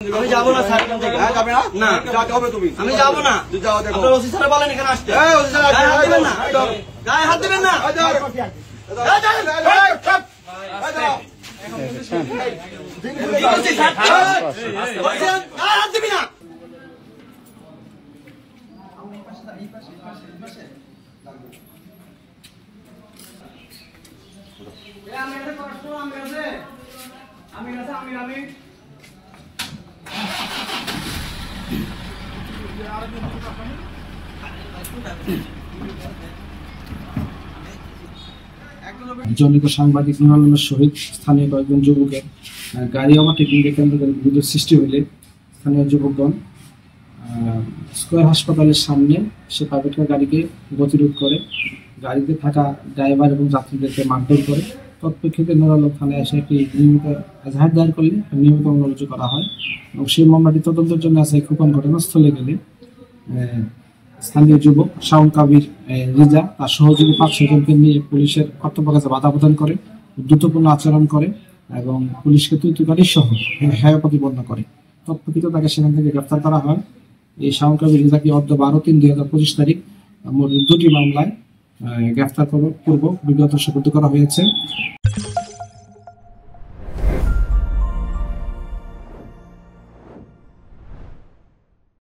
আমি যাবো না স্যার, যাবে না? না যাতে হবে তুমি। আমি যাবো না। যাও দেখো। আপনার ওসি স্যার বলেন এখানে আসতে। ওসি স্যার গায়ে হাত দিবেন না, দাও। গায়ে হাত দিবেন না। দাও। এই যান। কি করছিস স্যার? বলছেন, গায়ে হাত দিবি না। জনিত সাংবাদিক নুর আলমের সহিত স্থানীয় কয়েকজন যুবকের গাড়ি ওভারটেকিংকে কেন্দ্র করে বিরোধ সৃষ্টি হইলে স্থানীয় যুবকগণ স্কয়ার হাসপাতালের সামনে সে প্রাইভেট কার গাড়িকে গতিরোধ করে, গাড়িতে থাকা ড্রাইভার এবং যাত্রীদেরকে মারধর করে। তৎপ্রেক্ষিতে নুর আলম থানায় এসে একটি নিয়মিত এজাহার দায়ের করলে নিয়মিত মামলা রুজু করা হয় এবং সেই মামলাটি তদন্তের জন্য আসে খোকন ঘটনাস্থলে গেলে স্থানীয় যুবক শাওন কাবির রিজা তার সহযোগী 5-6 জনকে নিয়ে পুলিশের কর্তব্য কাজে বাধা প্রদান করে, দ্রুতপূর্ণ আচরণ করে এবং পুলিশকে তুই সহ হেয় প্রতিপন্ন করে। তৎপ্রেক্ষিতে তাকে সেখান থেকে গ্রেফতার করা হয়। এই শাওন কাবির রিজাকে অদ্য 12/3/2025 তারিখ মোট 2টি মামলায় গ্রেফতার পূর্বক বিগত সুপর্দ করা হয়েছে।